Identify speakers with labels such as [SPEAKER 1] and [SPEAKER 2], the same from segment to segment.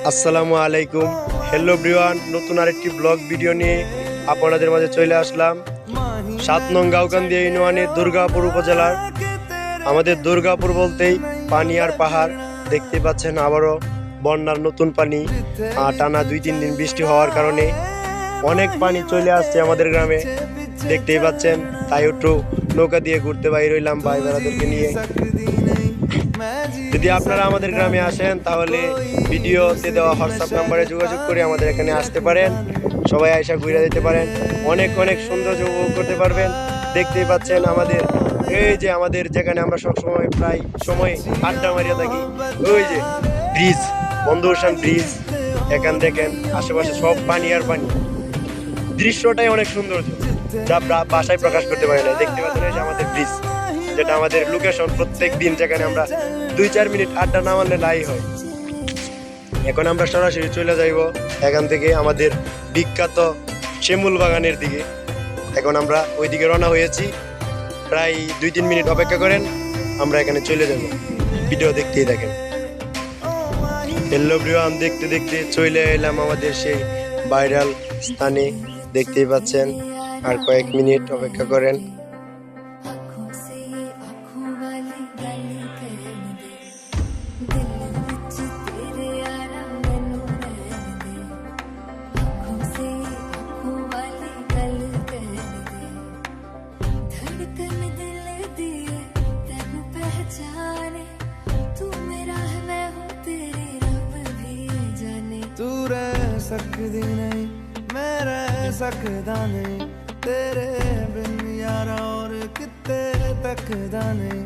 [SPEAKER 1] আসসালামু আলাইকুম। Hello everyone, নতুন আরেকটি ব্লগ ভিডিও নিয়ে আপনাদের মাঝে চলে আসলাম ৭ নং গাউকান্দিয়া ইউনিয়নের দুর্গাপুর উপজেলার। আমাদের দুর্গাপুর বলতেই পানি আর পাহাড়। দেখতে পাচ্ছেন আবারও বন্যার নতুন পানি। টানা ২-৩ দিন বৃষ্টি হওয়ার কারণে অনেক পানি চলে আসছে আমাদের গ্রামে, দেখতেই পাচ্ছেন। তাই একটু নৌকা দিয়ে ঘুরতে বাইর হইলাম ভাই বেড়াদেরকে নিয়ে। যদি আপনারা আমাদের গ্রামে আসেন তাহলে ভিডিওতে দেওয়া হোয়াটসঅ্যাপ নাম্বারে যোগাযোগ করে আমাদের এখানে আসতে পারেন। সবাই আয়সা ঘুরে যেতে পারেন, অনেক অনেক সৌন্দর্য উপভোগ করতে পারবেন। দেখতেই পাচ্ছেন আমাদের এই যে আমাদের যেখানে আমরা সবসময় প্রায় সময় আড্ডা মারিয়া থাকি, ওই যে ব্রিজ, বন্ধুরসান ব্রিজ। এখান দেখেন আশেপাশে সব পানি আর পানি, দৃশ্যটাই অনেক সৌন্দর্য যা বাসায় প্রকাশ করতে পারে না। দেখতে পাচ্ছেন এই যে আমাদের ব্রিজ, যেটা আমাদের লোকেশন প্রত্যেক দিন, যেখানে আমরা ২-৪ মিনিট আড্ডা না মারলে লাই হয়। এখন আমরা সরাসরি চলে যাইব এখান থেকে আমাদের বিখ্যাত শিমুল বাগানের দিকে। এখন আমরা ওই দিকে রওনা হয়েছি, প্রায় ২-৩ মিনিট অপেক্ষা করেন, আমরা এখানে চলে যাব। ভিডিও দেখতেই থাকেন। হ্যালো এভরিওয়ান, দেখতে দেখতে চলে এলাম আমাদের সেই ভাইরাল স্থানে। দেখতেই পাচ্ছেন, আর কয়েক মিনিট অপেক্ষা করেন।
[SPEAKER 2] तू रह सकदी नहीं, मैं रह सकदा नहीं, तेरे बिन यारा और किते तकदा नहीं।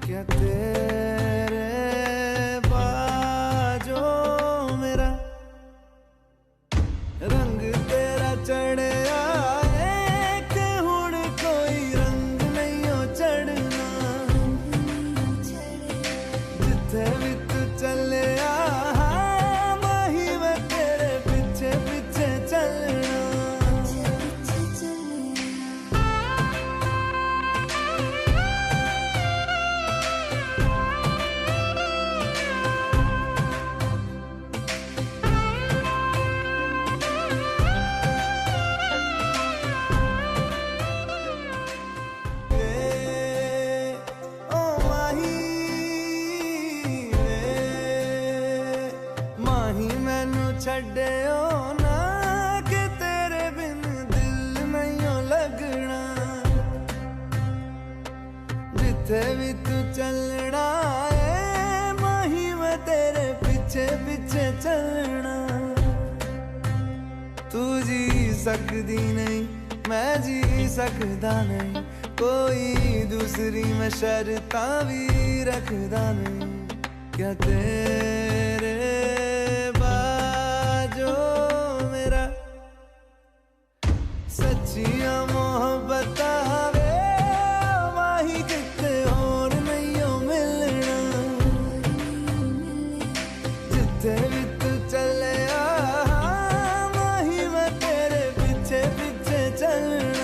[SPEAKER 2] क्या तेरे बाजो मेरा रंग तेरा चढ़े आए कि हुण कोई रंग नहीं हो चढ़ना। जिथे भी तू चले छड्डियो ना कि तेरे बिन दिल नहीं लगना। जिथे भी तू चलना है माही मैं तेरे पीछे पीछे चलना। तू जी सकदी नहीं, मैं जी सकदा नहीं, कोई दूसरी मैं शर्तां भी रखदा नहीं। क्या तेरे सच्चिया मोहब्बत वे माही किते और नहीं हो मिलना। जिथे भी तू चले माही मैं तेरे पीछे पीछे चलना।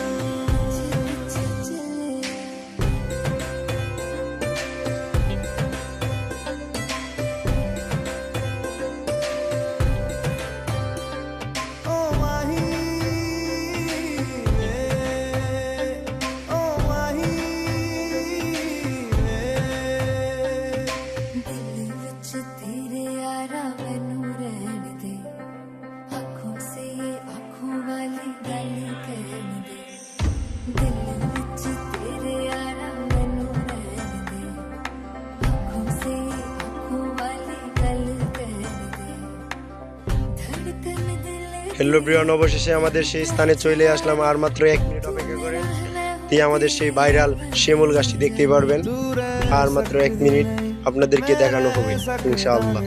[SPEAKER 1] হ্যালো এভরিওয়ান, অবশেষে আমাদের সেই স্থানে চলে আসলাম। আর মাত্র ১ মিনিট অপেক্ষা করেন, দিয়ে আমাদের সেই ভাইরাল শিমুল গাছটি দেখতেই পারবেন। আর মাত্র ১ মিনিট আপনাদেরকে দেখানো হবে ইনশাআল্লাহ।